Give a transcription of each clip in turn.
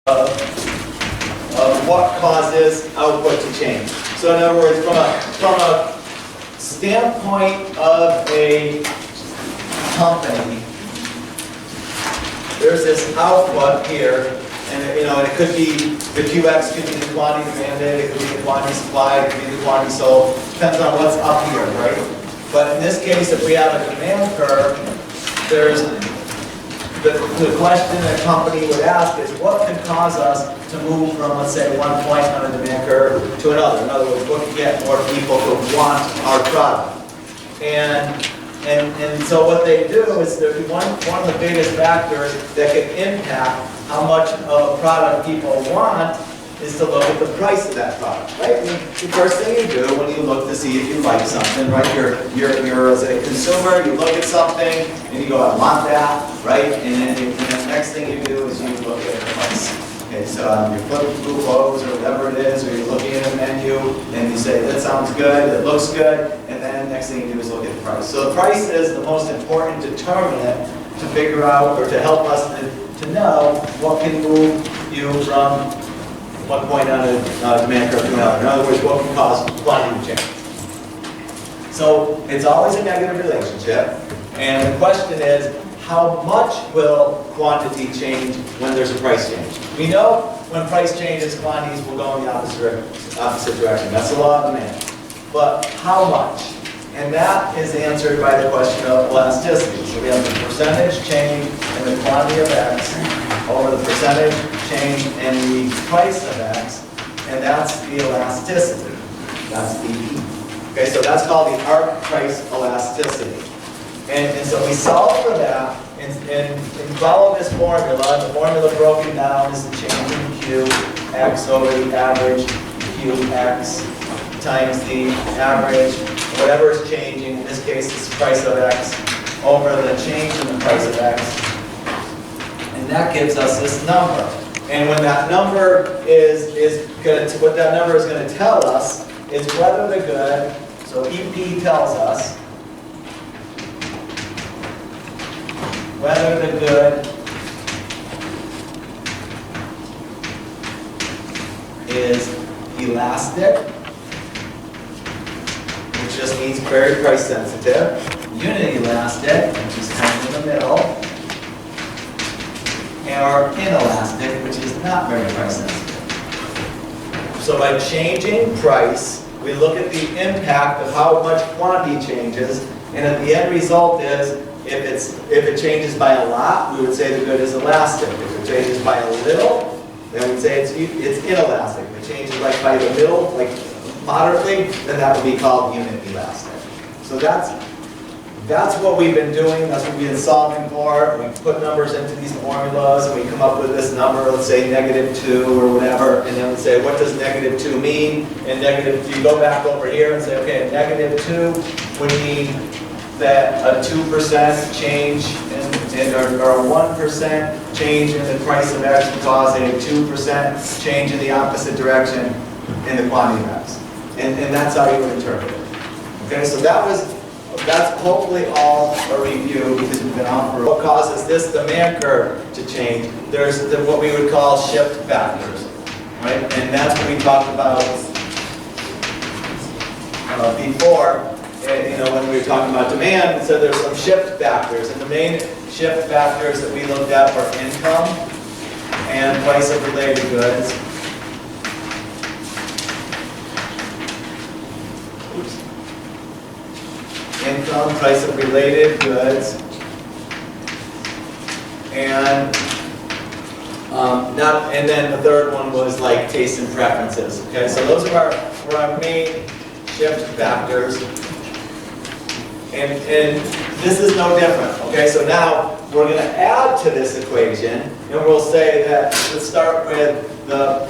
of what causes output to change. So in other words, from a standpoint of a company, there's this output here, and it could be the QX could be the quantity demanded, it could be the quantity supplied, it could be the quantity sold. Depends on what's up here, right? But in this case, if we have a demand curve, there's the question a company would ask is what could cause us to move from, let's say, one point on a demand curve to another. In other words, what could get more people to want our product? And so what they do is one of the biggest factors that can impact how much of a product people want is to look at the price of that product, right? The first thing you do when you look to see if you like something, right? You're as a consumer, you look at something and you go, I want that, right? And then the next thing you do is you look at the price. Okay, so you're flipping through Lowe's or whatever it is, or you're looking at a menu and you say, that sounds good, it looks good, and then next thing you do is look at the price. So the price is the most important determinant to figure out or to help us to know what can move you from one point on a demand curve to another. In other words, what can cause quantity change. So it's always a negative relationship, and the question is, how much will quantity change when there's a price change? We know when price changes, quantities will go in the opposite direction. That's the law of demand. But how much? And that is answered by the question of elasticity. So we have the percentage change in the quantity of X over the percentage change in the price of X, and that's the elasticity. That's the E. Okay, so that's called the arc price elasticity. And so we solve for that and follow this formula. The formula broken down is the change in Q, X over the average QX times the average, whatever is changing. In this case, it's the price of X over the change in the price of X. And that gives us this number. And when that number what that number is going to tell us is whether the good, so EP tells us whether the good is elastic, which just means very price sensitive, unit elastic, which is kind of in the middle, or inelastic, which is not very price sensitive. So by changing price, we look at the impact of how much quantity changes, and at the end result is, if it changes by a lot, we would say the good is elastic. If it changes by a little, then we'd say it's inelastic. If it changes like by the middle, like moderately, then that would be called unit elastic. So that's what we've been doing. That's what we've been solving for. We put numbers into these formulas, and we come up with this number, let's say -2 or whatever, and then we say, what does -2 mean? And you go back over here and say, okay, -2 would mean that a 2% change or a 1% change in the price of X would cause a 2% change in the opposite direction in the quantity of X. And that's how you would interpret it. Okay, so that's hopefully all a review because we've been on for what causes this demand curve to change. There's what we would call shift factors, right? And that's what we talked about before. When we were talking about demand, so there's some shift factors, and the main shift factors that we looked at were income and price of related goods. Income, price of related goods, and then the third one was like taste and preferences. Okay, so those are our main shift factors. And this is no different, okay? So now we're going to add to this equation, and we'll say that, let's start with the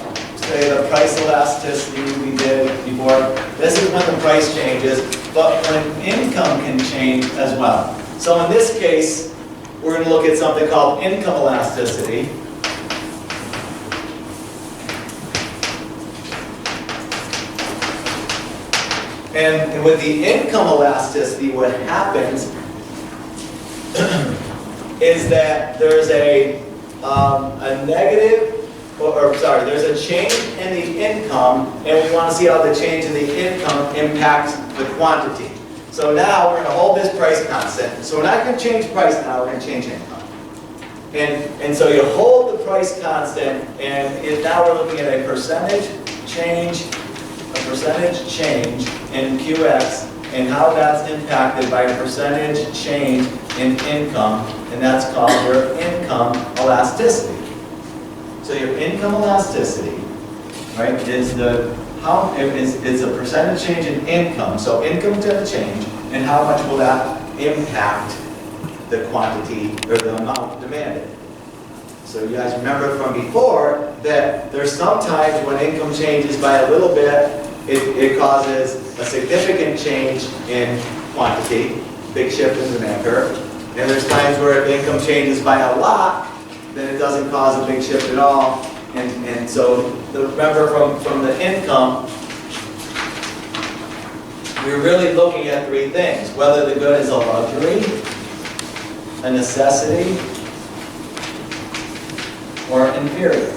price elasticity we did before. This is when the price changes, but when income can change as well. So in this case, we're going to look at something called income elasticity. And with the income elasticity, what happens is that there's a negative or sorry, there's a change in the income, and we want to see how the change in the income impacts the quantity. So now we're going to hold this price constant. So we're not going to change price now, we're going to change income. And so you hold the price constant, and now we're looking at a percentage change in QX, and how that's impacted by a percentage change in income, and that's called your income elasticity. So your income elasticity, right, is it's a percentage change in income. So income is going to change, and how much will that impact the quantity or the amount demanded? So you guys remember from before that there's sometimes when income changes by a little bit, it causes a significant change in quantity, big shift in demand curve. And there's times where if income changes by a lot, then it doesn't cause a big shift at all. And so remember from the income, we're really looking at three things: whether the good is a luxury, a necessity, or inferior.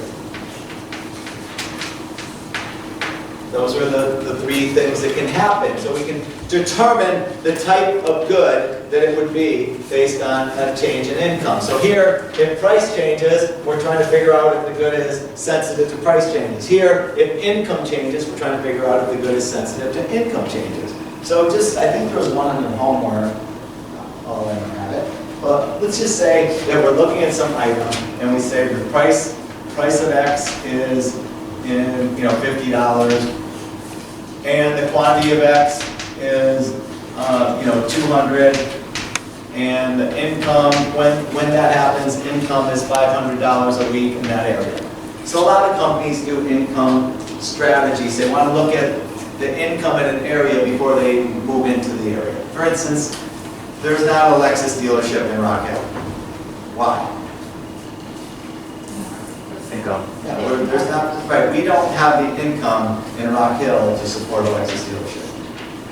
Those are the three things that can happen. So we can determine the type of good that it would be based on a change in income. So here, if price changes, we're trying to figure out if the good is sensitive to price changes. Here, if income changes, we're trying to figure out if the good is sensitive to income changes. So I think there was one in the homework. Oh, I don't have it. But let's just say that we're looking at some item, and we say the price of X is in $50, and the quantity of X is 200, and the income, when that happens, income is $500 a week in that area. So a lot of companies do income strategies. They want to look at the income in an area before they move into the area. For instance, there's not a Lexus dealership in Rock Hill. Why? Income. Yeah, there's not, right, we don't have the income in Rock Hill to support a Lexus dealership.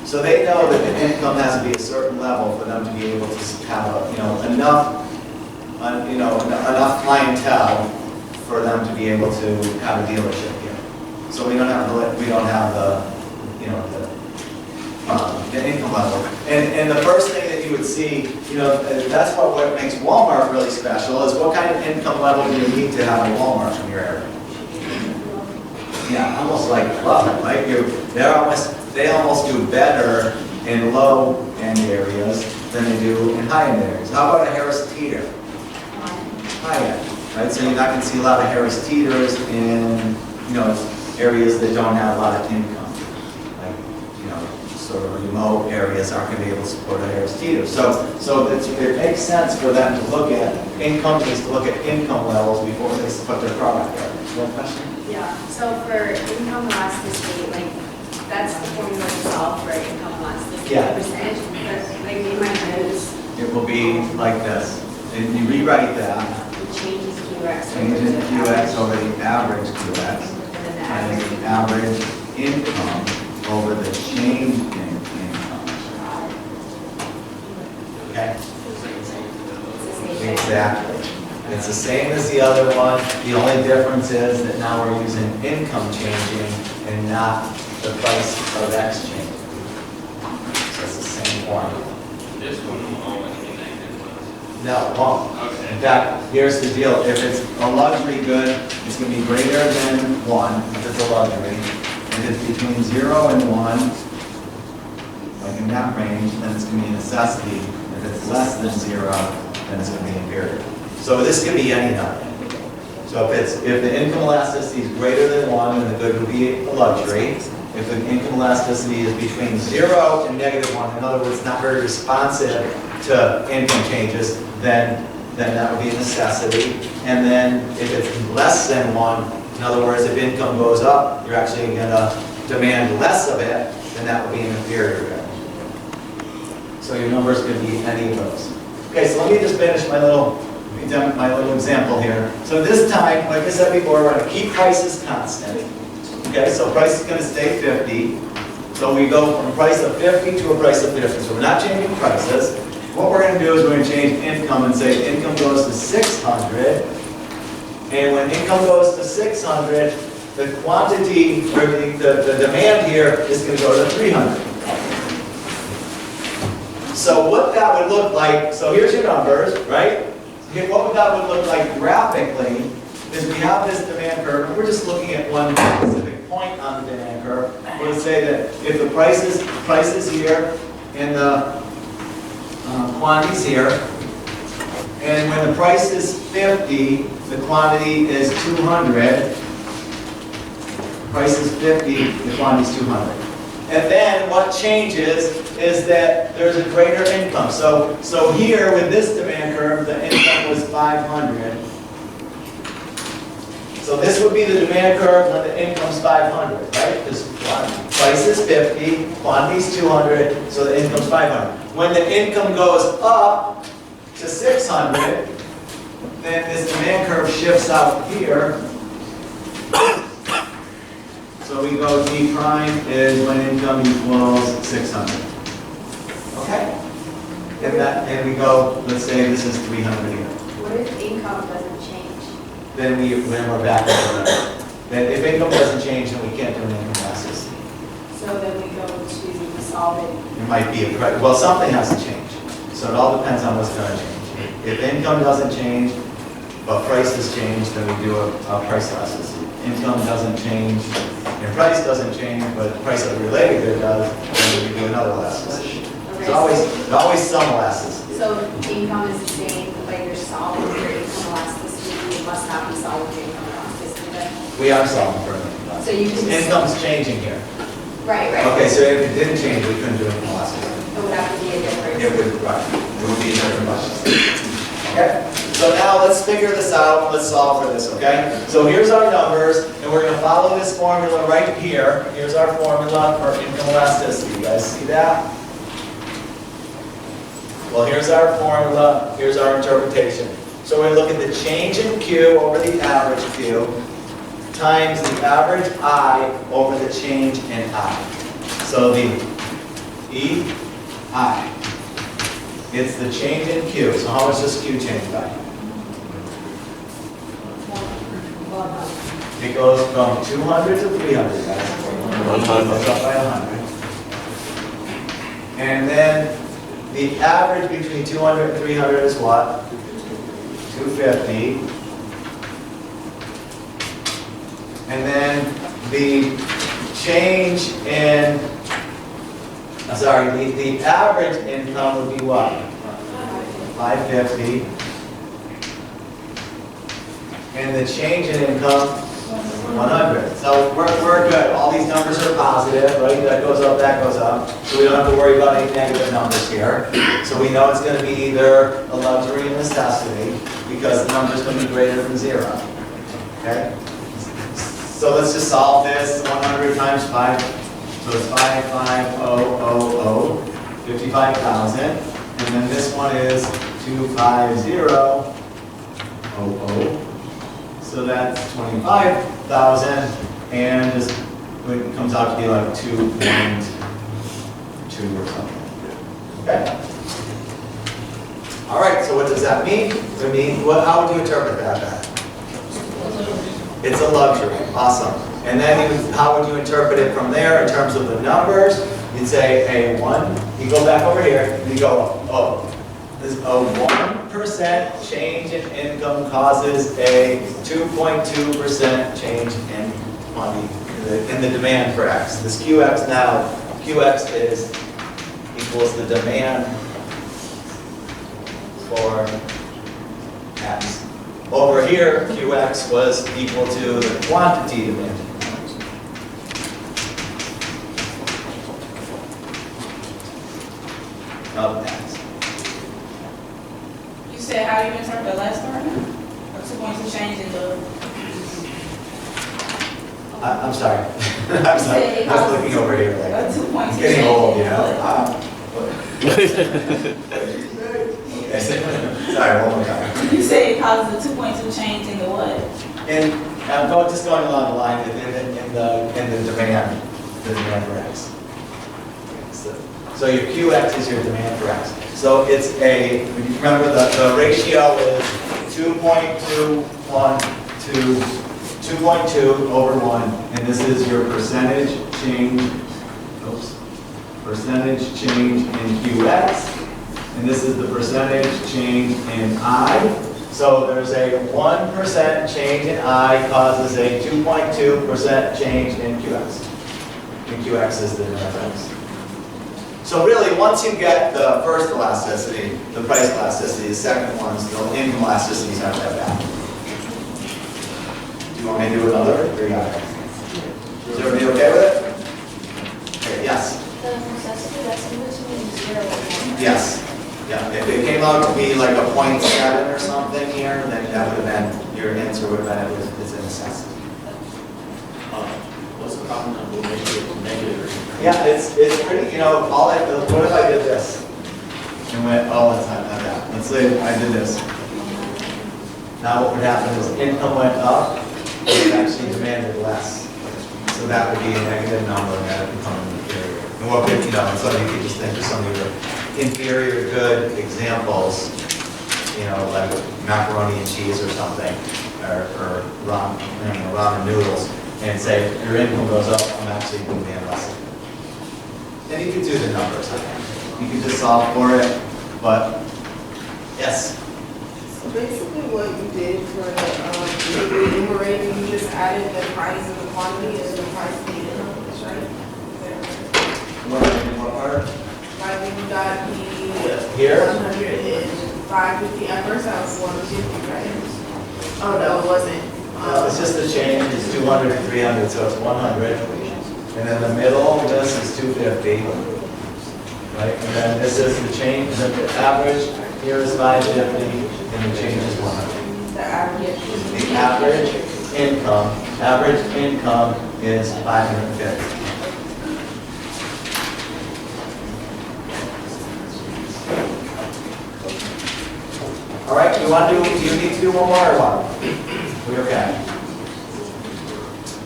So they know that the income has to be a certain level for them to be able to have enough clientele for them to be able to have a dealership here. So we don't have the income level. And the first thing that you would see, that's what makes Walmart really special, is what kind of income level do you need to have a Walmart in your area? Yeah, almost like club, right? They almost do better in low-end areas than they do in high-end areas. How about a Harris Teeter? High-end, right? So you're not going to see a lot of Harris Teeters in, areas that don't have a lot of income. Sort of remote areas aren't going to be able to support a Harris Teeter. So it makes sense for them to look at, companies to look at income levels before they put their product there. One question? Yeah, so for income elasticity, that's the formula to solve for income elasticity. Yeah. The percentage, but in my head is it will be like this. And you rewrite that. the changes QX. Changes QX over the average QX. And the average income over the change in income. Okay? Exactly. It's the same as the other one. The only difference is that now we're using income changing and not the price of X changing. So it's the same formula. This one will always be negative. No, it won't. Okay. In fact, here's the deal. If it's a luxury good, it's going to be greater than 1 if it's a luxury. If it's between 0 and 1, like in that range, then it's going to be a necessity. If it's less than 0, then it's going to be inferior. So this could be any number. So if the income elasticity is greater than 1, then the good would be a luxury. If the income elasticity is between 0 and -1, in other words, not very responsive to income changes, then that would be a necessity. And then if it's less than 1, in other words, if income goes up, you're actually going to demand less of it, then that would be an inferior good. So your numbers could be any of those. Okay, so let me just finish my little example here. So this time, like I said before, we're going to keep prices constant. Okay, so price is going to stay 50. So we go from a price of 50 to a price of 50. So we're not changing prices. What we're going to do is we're going to change income and say income goes to 600. And when income goes to 600, the quantity, or the demand here is going to go to 300. So what that would look like, so here's your numbers, right? What that would look like graphically is we have this demand curve, and we're just looking at one specific point on the demand curve. We'll say that if the price is here, and the quantity's here, and when the price is 50, the quantity is 200. Price is 50, the quantity is 200. And then what changes is that there's a greater income. So here with this demand curve, the income was 500. So this would be the demand curve when the income's 500, right? Because price is 50, quantity is 200, so the income's 500. When the income goes up to 600, then this demand curve shifts out here. So we go D prime is when income equals 600. Okay? And we go, let's say this is 300 here. What if income doesn't change? Then we're back to that. Then if income doesn't change, then we can't do an income elasticity. So then we go to solve it. It might be well, something has to change. So it all depends on what's going to change. If income doesn't change, but prices change, then we do a price elasticity. Income doesn't change, and price doesn't change, but the price of the related good does, then we do another elasticity. Okay. There's always some elasticity. So income is the same, like you're solving for income elasticity, you must not be solving for income elasticity then? We are solving for income elasticity. So you can. Income's changing here. Right. Okay, so if it didn't change, we couldn't do income elasticity. It would have to be a difference. It would be a different question. Okay, so now let's figure this out, let's solve for this, okay? So here's our numbers, and we're gonna follow this formula right here. Here's our formula for income elasticity, you guys see that? Well, here's our formula, here's our interpretation. So we look at the change in Q over the average Q times the average I over the change in I. So the EI. It's the change in Q. So how much does Q change by? It goes from 200 to 300, guys. 100. Goes up by 100. And then the average between 200 and 300 is what? 250. And then the change in the average income would be what? 550. And the change in income, 100. So we're good. All these numbers are positive, right? That goes up, that goes up. So we don't have to worry about any negative numbers here. So we know it's going to be either a luxury and necessity because the number's going to be greater than 0. Okay? So let's just solve this. 100 times 5. So it's 55000, 55,000, and then this one is 25000. So that's 25,000, and this it comes out to be like 2.2 or something. Okay. All right. So what does that mean? How would you interpret that? It's a luxury. Awesome. And then how would you interpret it from there in terms of the numbers? You'd say a 1, you go back over here, you go, oh, this a 1% change in income causes a 2.2% change in money, in the demand for X. This QX now, QX equals the demand for X. Over here, QX was equal to the quantity demand. Of X. You said how you interpret the last part? Or 2 points of change in the... I'm sorry. I'm sorry. I was looking over here like, 2 points of getting change old, you in know? the... Sorry, one more time. You said it causes a 2.2 change in the what? And I'm just going along the line in the demand for X. So your QX is your demand for X. So it's remember the ratio is 2.212 to 2.2 over 1, and this is your percentage change, percentage change in QX, and this is the percentage change in I. So there's a 1% change in I causes a 2.2% change in QX. And QX is the reference. So really, once you get the first elasticity, the price elasticity, the second ones, the income elasticities aren't that bad. Do you want me to do another? Or you got it? Is everybody okay with it? Okay, yes. The necessity that's in between 0 and 1. Yes. Yeah. If it came out to be like a 0.7 or something here, then that would have been, your answer would have been it's a necessity. What's the common number? Make it negative. Yeah, it's pretty, you know, what if I did this? And went, oh, it's not that. Let's say I did this. Now what would happen is income went up, but it actually demanded less. So that would be a negative number and that would become an inferior. And what could, you know, so you could just think of some of your inferior good examples, you know, like macaroni and cheese or something, or ramen noodles, and say your income goes up, I'm actually going to be less. Then you could do the numbers. You could just solve for it, but yes. So basically what you did for the numerator, you just added the price and the quantity as the price of the income, that's right? What part? Like when you got the Here? 105.50, at first I was 150, right? Oh, no, it wasn't. No, it's just the change, it's 200 to 300, so it's 100. And then the middle, this is 250. Right, and then this is the change, the average, here is 550, and the change is 100. The average. The average income is 550. All right, do you need to do one more or what? We okay?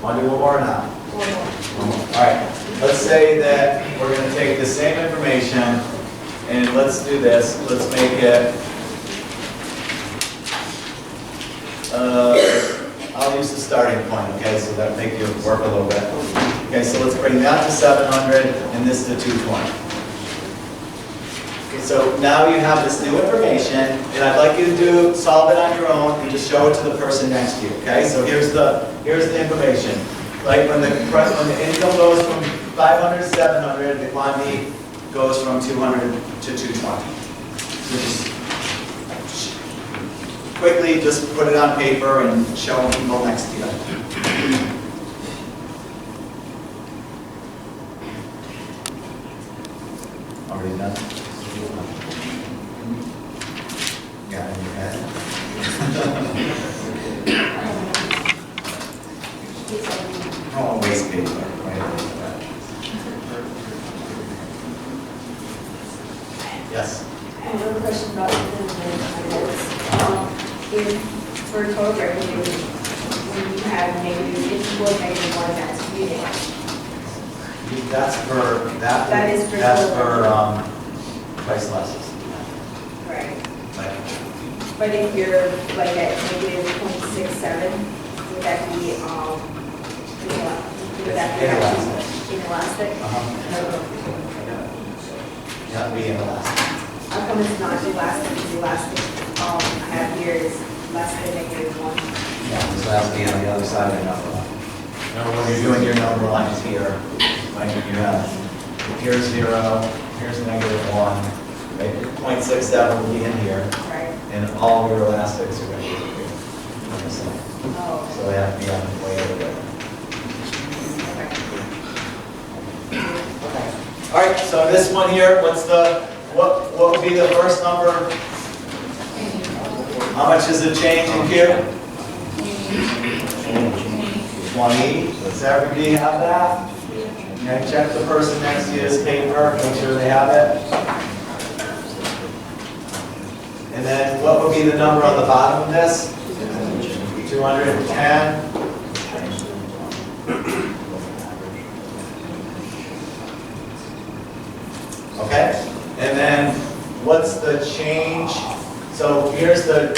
Want to do one more or not? One more. All right, let's say that we're going to take the same information and let's do this. Let's make it, I'll use the starting point, okay, so that'll make you work a little bit. Okay, so let's bring that to 700 and this to 220. Okay, so now you have this new information, and I'd like you to solve it on your own and just show it to the person next to you, okay? So here's the information. Like when the income goes from 500 to 700, the quantity goes from 200 to 220. So just quickly just put it on paper and show people next to you. Already done? Yeah, in your head. Oh, waste paper, right? Yes. I have a question about the for total revenue, when you have negative, it's more negative one, that's muted. That's That is for price losses. Right. Like, But if you're like at negative 0.67, would that be, would that be inelastic? Not be inelastic. How come it's not elastic? Because elastic, I have here is less than negative 1. Yeah, so that's be on the other side of the number line. Now, when you're doing your number lines here, like you have, here's 0, here's negative 1, right? 0.67 will be in here, Right. and all your elastics are going to be here. Oh, So they have to be on the way over there. okay. All right, so this one here, what would be the first number? How much is the change in Q? 20. Does everybody have that? Okay, check the person next to you's paper, make sure they have it. And then what would be the number on the bottom of this? 210. Okay, and then what's the change? So here's the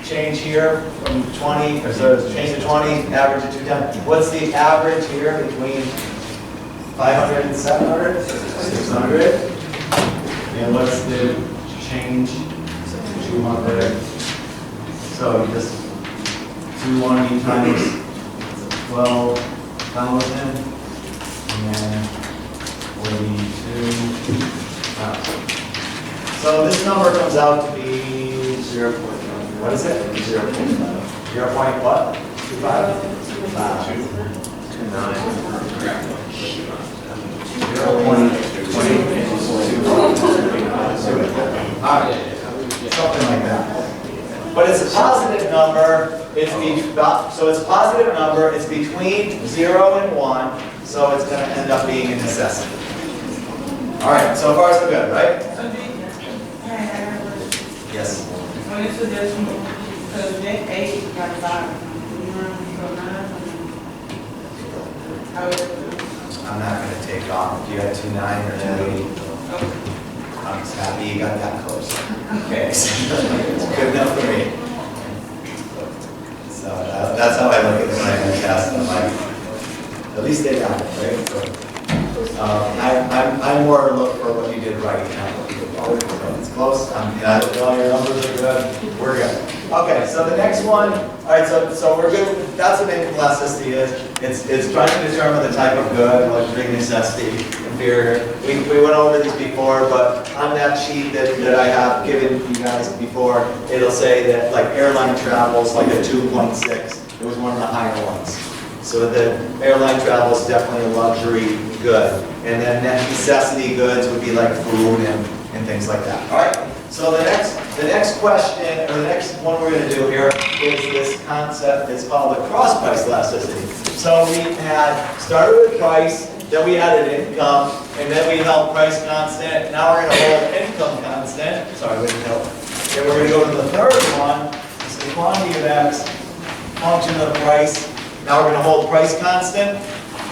change here from 20, or so change to 20, average to 210. What's the average here between 500 and 700? 600. And what's the change to 200? So you just 220 times 12,000 and 42,000. So this number comes out to be 0. What is it? 0. 0 point what? 25? 0.something like that. But it's a positive number. So it's a positive number. It's between 0 and 1. So it's going to end up being a necessity. All right. So far so good, right? Yes. On your suggestion, because that 8 got 5, I'm not going to take off. Do you have 2.9 or 2.8? I'm just happy you got that close. Okay. It's good enough for me. So that's how I look at the plan test. I'm like, at least they got it, right? So, I'm more look for what you did right, not what you did wrong. So it's close. All your numbers are good. We're good. Okay, so the next one. All right, so we're good. That's what income elasticity is. It's trying to determine the type of good, like big necessity, inferior. We went over these before, but on that sheet that I have given you guys before, it'll say that like airline travel's like a 2.6. It was one of the higher ones. So the airline travel is definitely a luxury good. And then net necessity goods would be like food and things like that. All right? So the next question, or the next one we're going to do here is this concept. It's called the cross price elasticity. So we had started with price, then we added income, and then we held price constant. Now we're going to hold income constant. Sorry, we didn't help. Then we're going to go to the third one. It's the quantity of X, function of price. Now we're going to hold price constant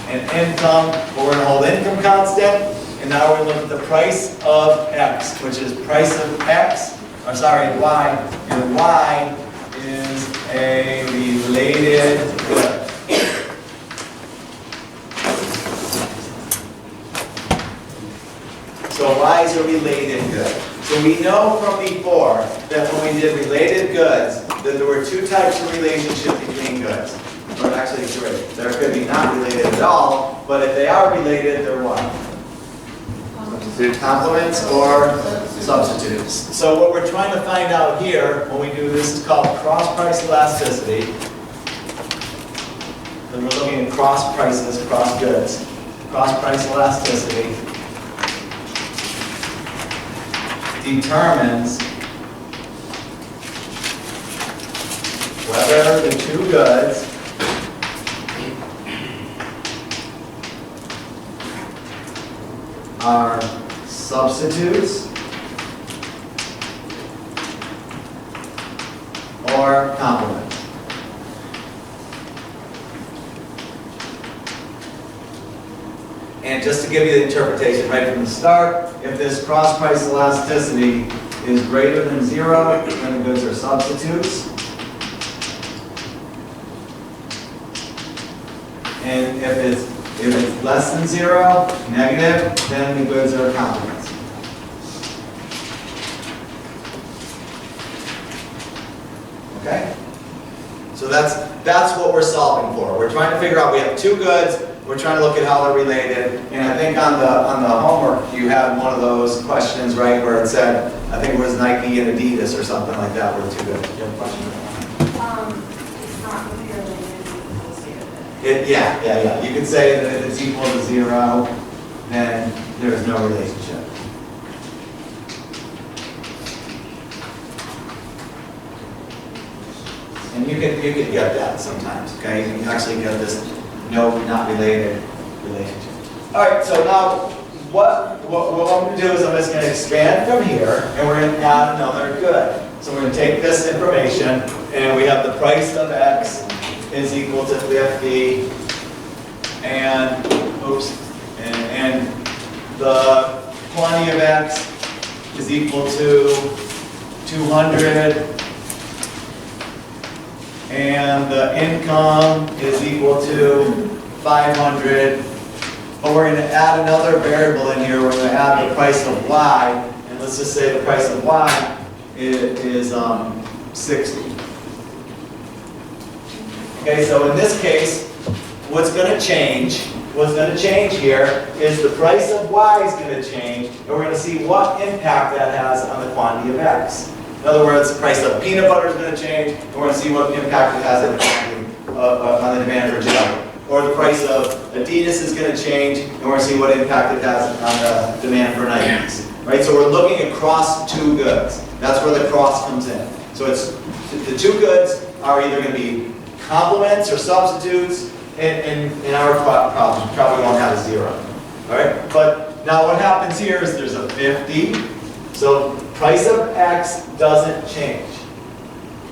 and income, but we're going to hold income constant. And now we're going to look at the price of X, which is price of X, or sorry, Y. And Y is a related good. So Y is a related good. So we know from before that when we did related goods, that there were two types of relationship between goods. Or actually three. There could be not related at all, but if they are related, they're what? Complements or substitutes. So what we're trying to find out here when we do this is called cross price elasticity. And we're looking at cross prices, cross goods. Cross price elasticity determines whether the two goods are substitutes or complements. And just to give you the interpretation right from the start, if this cross price elasticity is greater than 0, then the goods are substitutes. And if it's less than 0, negative, then the goods are complements. Okay? So that's what we're solving for. We're trying to figure out, we have two goods, we're trying to look at how they're related, and I think on the homework you had one of those questions, right, where it said, I think it was Nike and Adidas or something like that were two goods. You have a question? It's not clearly Yeah. You could say that if it's equal to 0, then there's no relationship. And you can get that sometimes, okay? You can actually get this no, not related relationship. All right, so now what I'm going to do is I'm just going to expand from here, and we're going to add another good. So we're going to take this information, and we have the price of X is equal to 50, and the quantity of X is equal to 200, and the income is equal to 500. But we're going to add another variable in here. We're going to add the price of Y, and let's just say the price of Y is 60. Okay, so in this case, what's going to change here is the price of Y is going to change, and we're going to see what impact that has on the quantity of X. In other words, the price of peanut butter is going to change, and we're going to see what impact it has on the demand for jelly. Or the price of Adidas is going to change, and we're going to see what impact it has on the demand for Nikes. Right? So we're looking across two goods. That's where the cross comes in. So it's the two goods are either going to be complements or substitutes. In our problem, probably won't have a 0. All right? But now what happens here is there's a 50. So price of X doesn't change.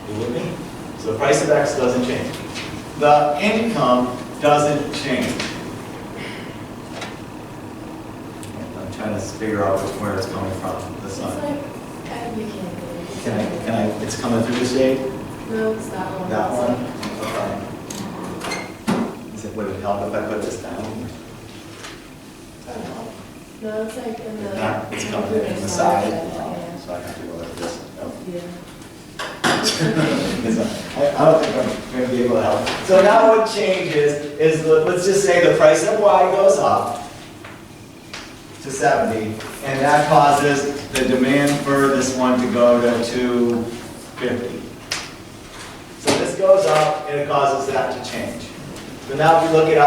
You with me? So the price of X doesn't change. The income doesn't change. I'm trying to figure out where it's coming from. This one. Can I, it's coming through the shade? No, it's that one. That one? Okay. Would it help if I put this down? No, it's like in the. It's coming in the side. So I have to go like this. Nope. Yeah. I don't think I'm going to be able to help. So now what changes is, let's just say the price of Y goes up to 70, and that causes the demand for this one to go to 250. So this goes up, and it causes that to change. So now if you look at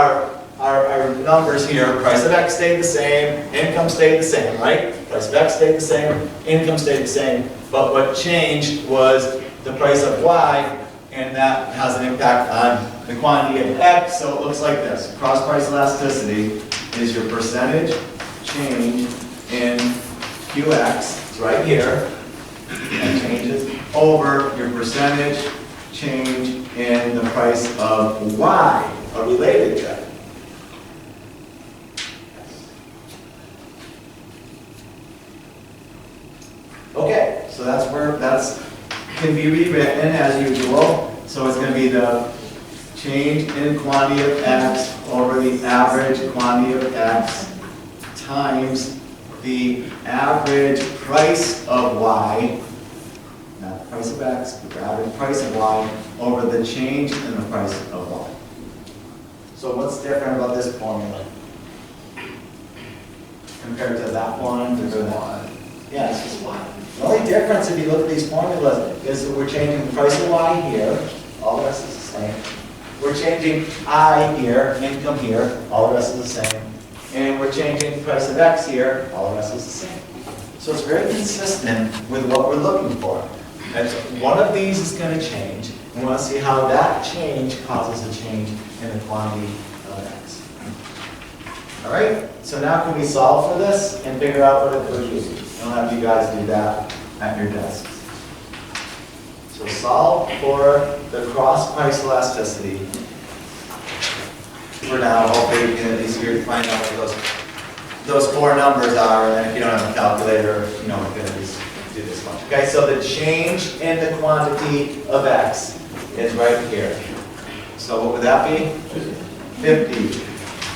our numbers here, price of X stayed the same, income stayed the same, right? Price of X stayed the same, income stayed the same, but what changed was the price of Y, and that has an impact on the quantity of X, so it looks like this. Cross price elasticity is your percentage change in QX, it's right here, and changes over your percentage change in the price of Y, a related good. Okay, so that's can be rewritten as usual. So it's going to be the change in quantity of X over the average quantity of X times the average price of Y, not the price of X, but the average price of Y over the change in the price of Y. So what's different about this formula compared to that one? Yeah, it's just Y. The only difference, if you look at these formulas, is that we're changing the price of Y here, all the rest is the same. We're changing I here, income here, all the rest is the same. And we're changing the price of X here, all the rest is the same. So it's very consistent with what we're looking for. And one of these is going to change, and we want to see how that change causes a change in the quantity of X. All right, so now can we solve for this and figure out what it would be? I'll have you guys do that at your desks. So solve for the cross price elasticity. For now, hopefully you can at least find out what those four numbers are, and then if you don't have a calculator, you know, you can at least do this much. Okay, so the change in the quantity of X is right here. So what would that be? 50.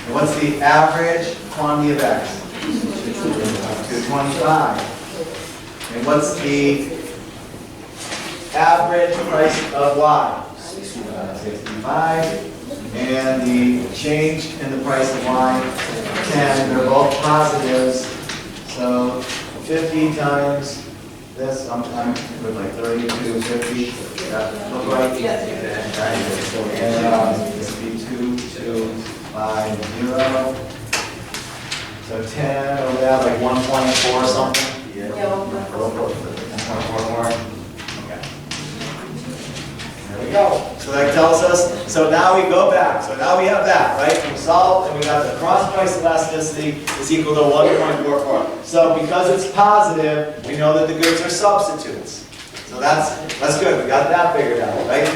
And what's the average quantity of X? 225. And what's the average price of Y? 65. And the change in the price of Y, 10. They're both positives. So 50 times this, I'm with like 32, 50. That look right? Yes. And this would be 2250. So 10 over there, like 1.4 or something? Yeah, 1.44. Okay. There we go. So that tells us, so now we go back. So now we have that, right? We solved and we got the cross price elasticity is equal to 1.44. So because it's positive, we know that the goods are substitutes. So that's good. We got that figured out, right? And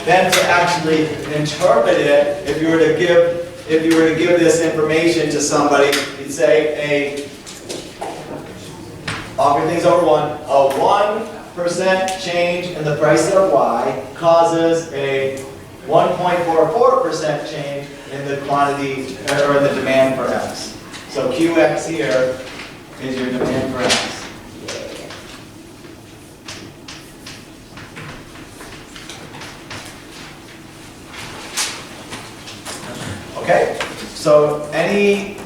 then to actually interpret it, if you were to give this information to somebody, you'd say offer things over 1, a 1% 1% change in the price of Y causes a 1.44% change in the quantity or in the demand for X. So QX here is your demand for X. Okay, so any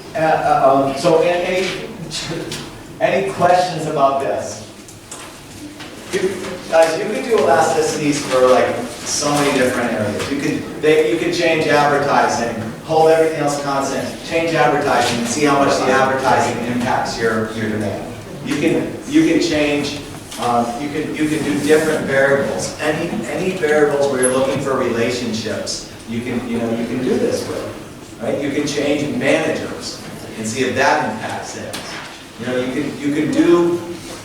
questions about this? Guys, you can do elasticities for like so many different areas. You could change advertising, hold everything else constant, change advertising, and see how much the advertising impacts your demand. You can change. You can do different variables. Any variables where you're looking for relationships, you can do this with. Right? You can change managers and see if that impacts sales.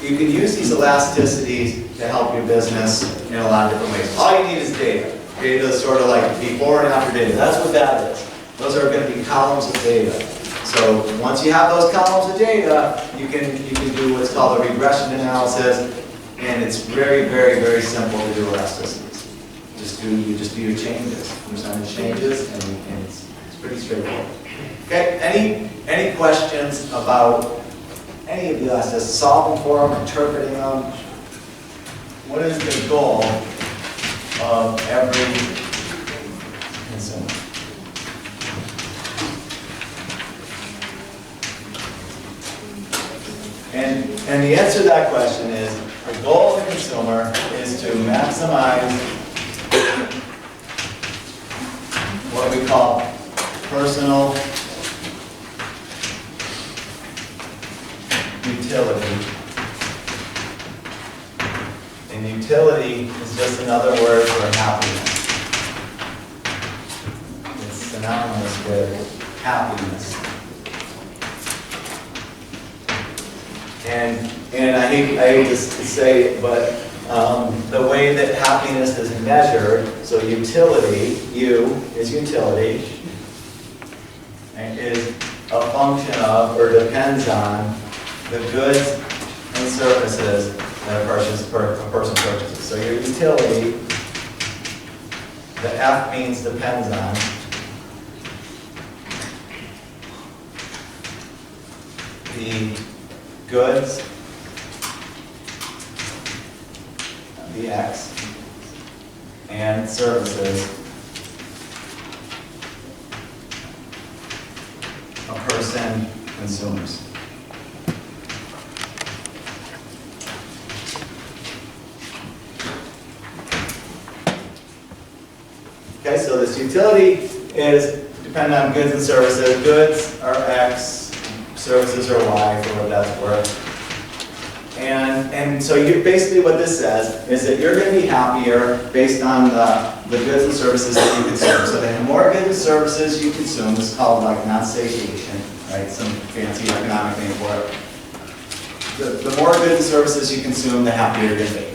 You can use these elasticities to help your business in a lot of different ways. All you need is data. Data is sort of like before and after data. That's what that is. Those are going to be columns of data. So once you have those columns of data, you can do what's called a regression analysis, and it's very, very, very simple to do elasticities. You just do your changes, percentage changes, and it's pretty straightforward. Okay, any questions about any of the elasticities? Solving for them, interpreting them? What is the goal of every consumer? And the answer to that question is, the goal of the consumer is to maximize what we call personal utility. And utility is just another word for happiness. It's synonymous with happiness. And I hate to say it, but the way that happiness is measured, so utility, U is utility, and is a function of or depends on the goods and services that a person purchases. So your utility, the F means depends on, the goods, the X, and services a person consumes. Okay, so this utility is dependent on goods and services. Goods are X, services are Y, for what that's worth. And so basically what this says is that you're going to be happier based on the goods and services that you consume. So the more goods and services you consume, this is called like non-satiation, right? Some fancy economic name for it. The more goods and services you consume, the happier you're going to be.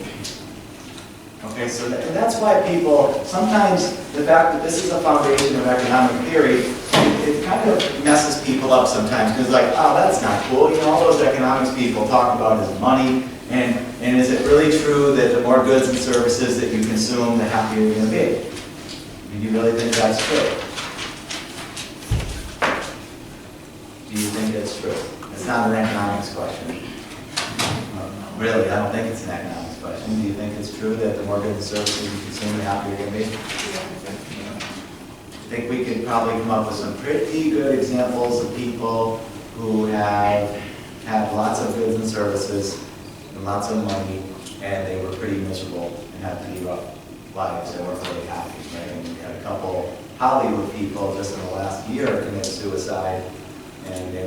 Okay, so and that's why people, sometimes the fact that this is a foundation of economic theory, it kind of messes people up sometimes, because like, oh, that's not cool. You know, all those economics people talk about is money, and is it really true that the more goods and services that you consume, the happier you're going to be? Do you really think that's true? Do you think it's true? It's not an economics question. Really, I don't think it's an economics question. Do you think it's true that the more goods and services you consume, the happier you're going to be? I think we could probably come up with some pretty good examples of people who have had lots of goods and services and lots of money, and they were pretty miserable and had to give up lives and weren't really happy, right? And we had a couple Hollywood people just in the last year commit suicide, and they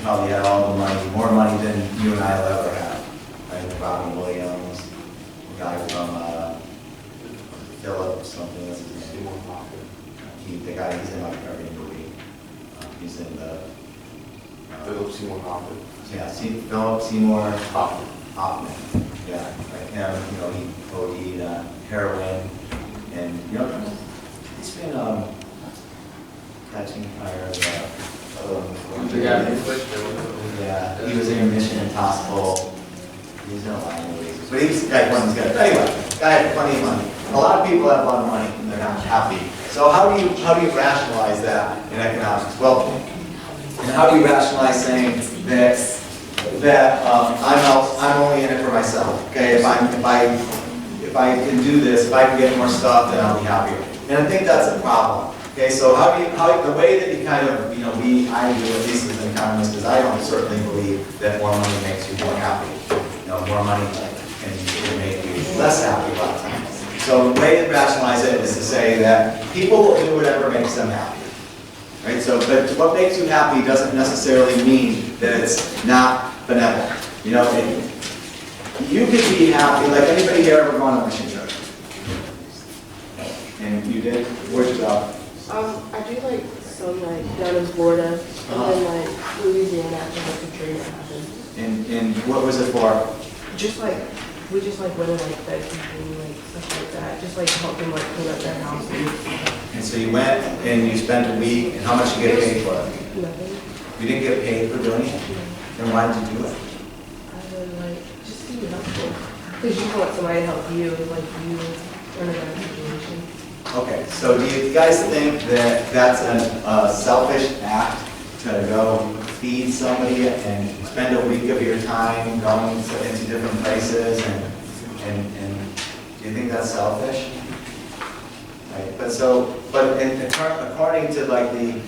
probably had all the money, more money than you and I will ever have. Right? Robin Williams, the guy from Philip, something, what's his name? The guy, he's in like every movie. He's in the... Philip Seymour Hoffman. Yeah, Philip Seymour Hoffman. Yeah, right. Him, you know, he OD'd heroin, and you know, he's been catching fire. The guy who switched it. Yeah, he was in Mission Impossible. He's no lying wages, but he's got one. He's got anyway. Guy had plenty of money. A lot of people have a lot of money and they're not happy. So how do you rationalize that in economics? Well, and how do you rationalize saying that I'm only in it for myself? Okay, if I can do this, if I can get more stuff, then I'll be happier. And I think that's a problem. Okay, so the way that you kind of, I do, at least as an economist, is I don't certainly believe that more money makes you more happy. More money can make you less happy a lot of times. So the way to rationalize it is to say that people will do whatever makes them happy. Right? So, but what makes you happy doesn't necessarily mean that it's not benevolent. You could be happy, like anybody here ever gone on a mission trip? And you did? Where'd you go? I do like some down in Florida, and then Louisiana after the Katrina happened. And what was it for? We just went and fed people, stuff like that. Just help them clean up their houses. And so you went and you spent a week, and how much did you get paid for it? Nothing. You didn't get paid for doing it? Then why did you do it? I would just be helpful. Because you want somebody to help you, you in a bad situation. Okay, so do you guys think that that's a selfish act to go feed somebody and spend a week of your time going into different places and do you think that's selfish? Right, but according to the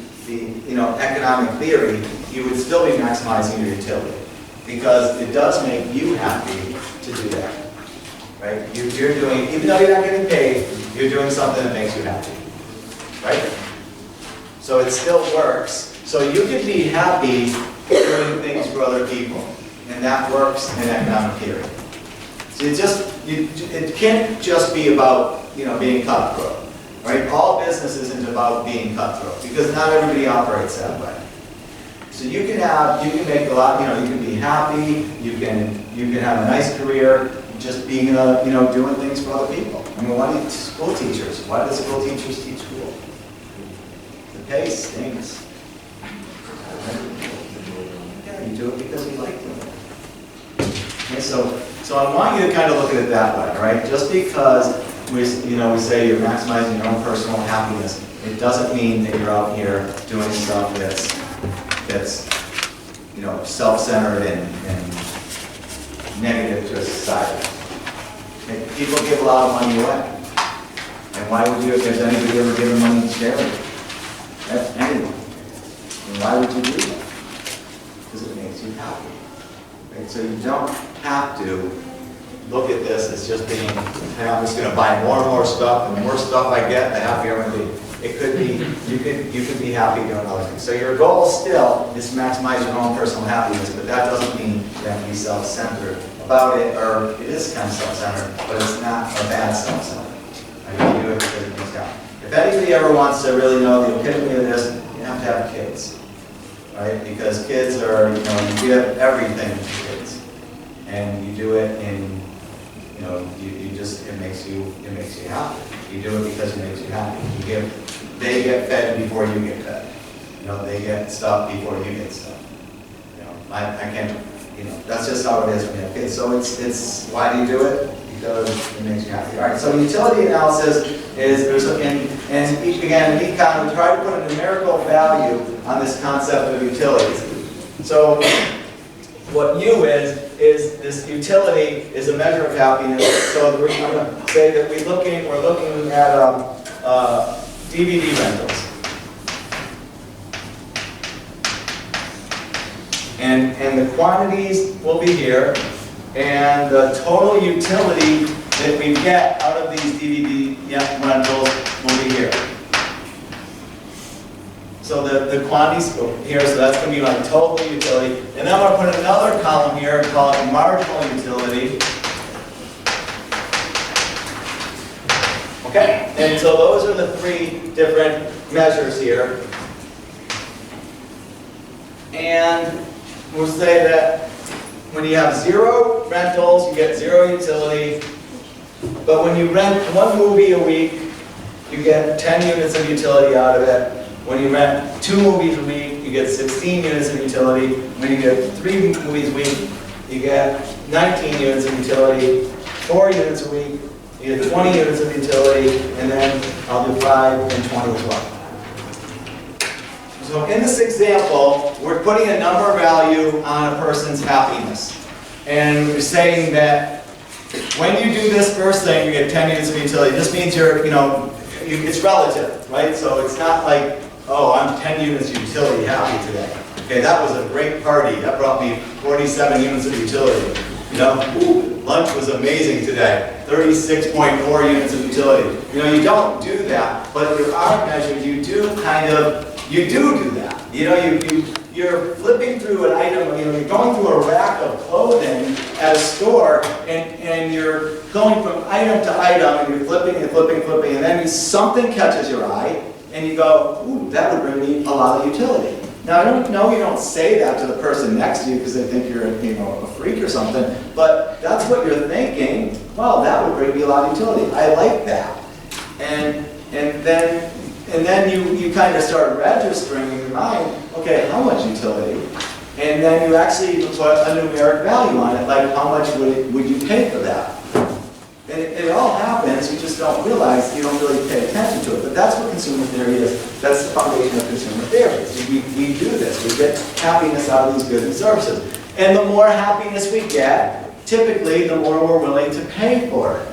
economic theory, you would still be maximizing your utility because it does make you happy to do that. Right? You're doing, even though you're not getting paid, you're doing something that makes you happy. Right? So it still works. So you can be happy doing things for other people, and that works in economic theory. So it can't just be about being cutthroat. Right? All business isn't about being cutthroat because not everybody operates that way. So you can make a lot. You can be happy. You can have a nice career. Just being, doing things for other people. Why do school teachers? Why do school teachers teach school? The pay stinks. Yeah, you do it because you like doing it. Okay, so I want you to kind of look at it that way, right? Just because we say you're maximizing your own personal happiness, it doesn't mean that you're out here doing stuff that's self-centered and negative to society. Okay, people give a lot of money away. And why would you, if there's anybody ever given money to charity? That's anyone. And why would you do that? Because it makes you happy. Right? So you don't have to look at this as just being, hey, I'm just going to buy more and more stuff, and the more stuff I get, the happier I'm going to be. It could be, you could be happy doing other things. So your goal still is to maximize your own personal happiness, but that doesn't mean you have to be self-centered about it, or it is kind of self-centered, but it's not a bad self-centered. I mean, you do it because it makes you happy. If anybody ever wants to really know the epitome of this, you have to have kids, right? Because kids are, you give everything to kids, and you do it in, it makes you happy. You do it because it makes you happy. They get fed before you get fed. They get stuff before you get stuff. I can't, that's just how it is when you have kids. So it's why do you do it? Because it makes you happy. All right, so utility analysis is, and again, in econ, we try to put a numerical value on this concept of utilities. So what U is this utility is a measure of happiness. So I'm going to say that we're looking at DVD rentals. And the quantities will be here, and the total utility that we get out of these DVD rentals will be here. So the quantities here, so that's going to be my total utility. And then I'm going to put another column here and call it marginal utility. Okay, and so those are the three different measures here. And we'll say that when you have 0 rentals, you get 0 utility. But when you rent 1 movie a week, you get 10 units of utility out of it. When you rent 2 movies a week, you get 16 units of utility. When you get 3 movies a week, you get 19 units of utility, 4 units a week, you get 20 units of utility, and then I'll do 5 and 20 as well. So in this example, we're putting a number value on a person's happiness. And we're saying that when you do this first thing, you get 10 units of utility. This means you're, it's relative, right? So it's not like, oh, I'm 10 units of utility happy today. Okay, that was a great party. That brought me 47 units of utility. Ooh, lunch was amazing today. 36.4 units of utility. You don't do that, but your R measure, you do that. You're flipping through an item, you're going through a rack of clothing at a store, and you're going from item to item, and you're flipping and flipping and flipping, and then something catches your eye, and you go, ooh, that would bring me a lot of utility. Now, I don't know you don't say that to the person next to you because they think you're a freak or something, but that's what you're thinking. Wow, that would bring me a lot of utility. I like that. And then you kind of start registering in your mind, okay, how much utility? And then you actually put a numeric value on it, like how much would you pay for that? And it all happens, you just don't realize, you don't really pay attention to it. But that's what consumer theory is. That's the foundation of consumer theory. We do this. We get happiness out of these goods and services. And the more happiness we get, typically the more we're willing to pay for it.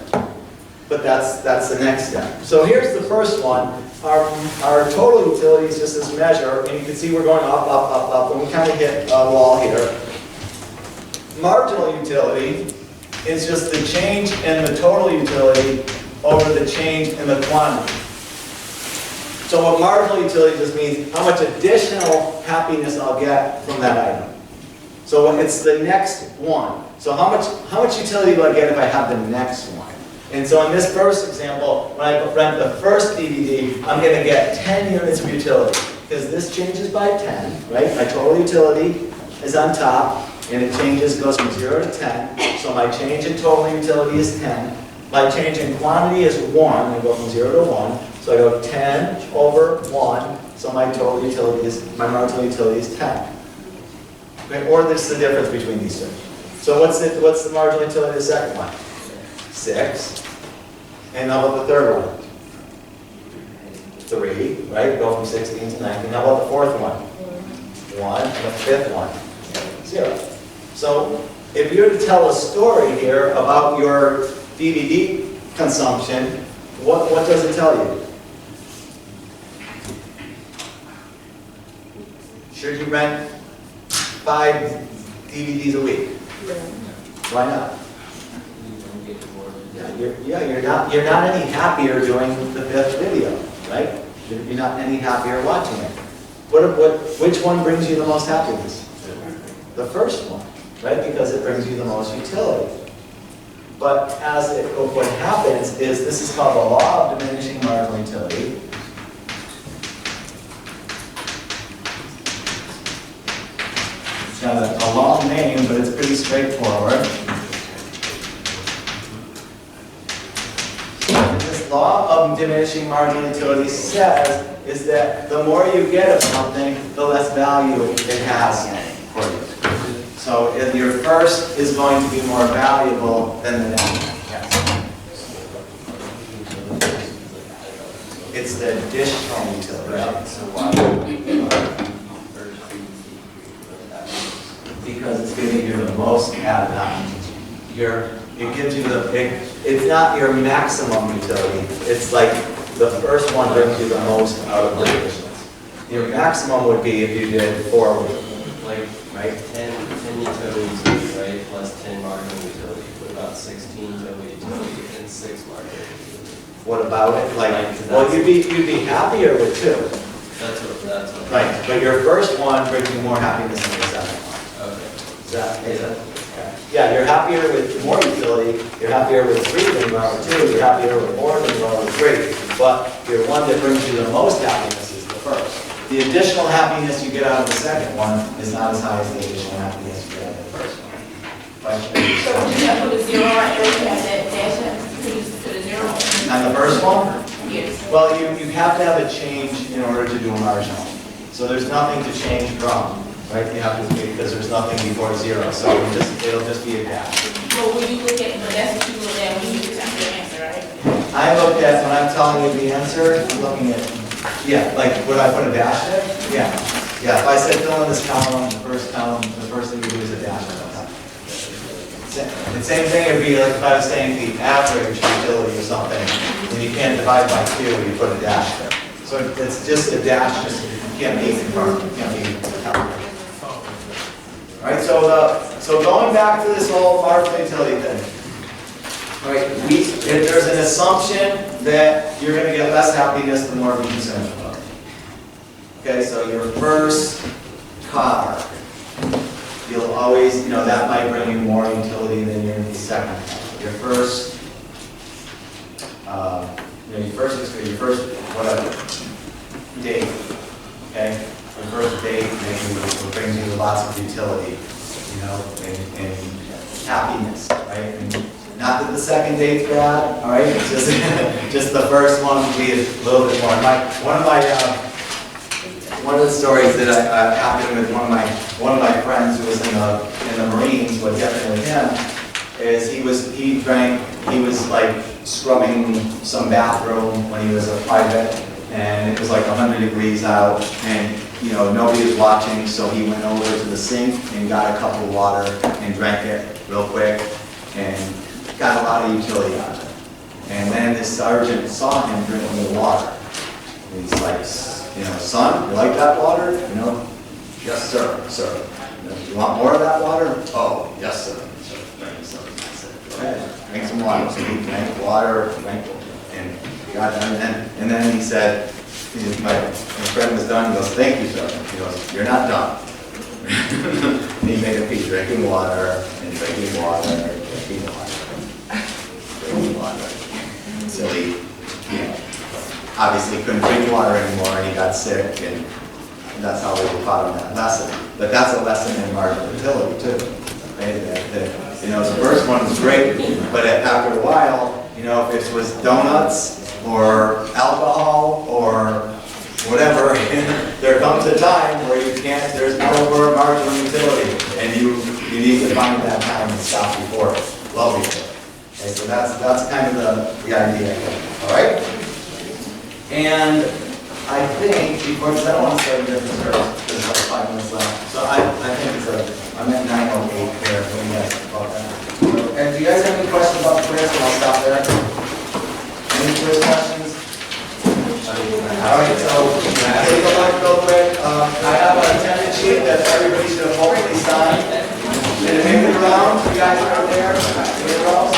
But that's the next step. So here's the first one. Our total utility is just this measure, and you can see we're going up, up, up, up, and we kind of hit a wall here. Marginal utility is just the change in the total utility over the change in the quantity. So what marginal utility just means how much additional happiness I'll get from that item. So it's the next one. So how much utility do I get if I have the next one? And so in this first example, when I rent the first DVD, I'm going to get 10 units of utility. Because this changes by 10, right? My total utility is on top, and it goes from 0 to 10. So my change in total utility is 10. My change in quantity is 1. I go from 0 to 1. So I go 10 over 1. So my total utility my marginal utility is 10. Okay? Or this is the difference between these two. So what's the marginal utility of the second one? 6. And how about the third one? 3, right? Go from 16 to 19. How about the fourth one? 1. And the fifth one? 0. So if you were to tell a story here about your DVD consumption, what does it tell you? Should you rent 5 DVDs a week? Why not? You're not any happier doing the 5th video, right? You're not any happier watching it. Which one brings you the most happiness? The first one, right? Because it brings you the most utility. But what happens is, this is called the law of diminishing marginal utility. It's got a long name, but it's pretty straightforward. Law of diminishing marginal utility says is that the more you get of something, the less value it has for you. So if your first is going to be more valuable than the next. It's the additional utility. Because it's giving you the most out of that. It gives you it's not your maximum utility. It's like the first one brings you the most out of the additions. Your maximum would be if you did 4 weeks. Like, right, 10 utilities, right, plus 10 marginal utility. What about 16 total utility and 6 marginal utility? What about it? Well, you'd be happier with 2. That's what. Right, but your first one brings you more happiness than the second one. Okay. Is that? Yeah, you're happier with more utility, you're happier with 3 than you are with 2, you're happier with more than you are with 3. But your one that brings you the most happiness is the first. The additional happiness you get out of the second one is not as high as the additional happiness you get out of the first one. So would you have put a 0 right there, you have that dash, could you put a 0? On the first one? Yes. Well, you have to have a change in order to do a marginal. So there's nothing to change from, right? You have to, because there's nothing before zero, so it'll just be a dash. But when you look at, but that's what you look at when you type your answer, right? I look at, when I'm telling you the answer, I'm looking at, yeah, like, would I put a dash there? Yeah. Yeah, if I said fill in this column, the first thing you do is a dash. The same thing would be like if I was saying the average utility or something, and you can't divide by 2, you put a dash there. So it's just a dash, just you can't be confirmed, you can't be calculated. All right, so going back to this whole marginal utility thing. All right, if there's an assumption that you're going to get less happiness the more we concerned about. Okay, so your first car, you'll always, that might bring you more utility than your second car. Your first, your first whatever date, okay? Your first date maybe will bring you lots of utility, and happiness, right? And not that the second date's bad, all right? It's just just the first one will be a little bit more. One of the stories that happened with one of my friends who was in the Marines, what happened with him is he was like scrubbing some bathroom when he was a private, and it was like 100 degrees out, and nobody was watching, so he went over to the sink and got a cup of water and drank it real quick and got a lot of utility out of it. And then the sergeant saw him drinking the water. And he's like, son, you like that water? Yes, sir, sir. You want more of that water? Oh, yes, sir. Okay, drink some water. So he drank water, and got done. And then he said, my friend was done. He goes, thank you, sir. He goes, you're not done. And he made him keep drinking water and drinking water and drinking water. Drinking water. Until he, obviously couldn't drink water anymore, and he got sick, and that's how we taught him that lesson. But that's a lesson in marginal utility too. Right? The first one was great, but after a while, if it was donuts or alcohol or whatever, there comes a time where there's no more marginal utility, and you need to find that time and stop before it, well before it. Okay, so that's kind of the idea. All right. And I think, because I don't want to start a different service, there's like 5 minutes left. So I think I'm at 9:08 here. What do you guys think about that? And do you guys have any questions about the quiz? I'll stop there. Any quiz questions? All right, so take a look real quick. I have an attendance sheet that everybody should have hopefully signed. Did it make it around? You guys are there? Make it around?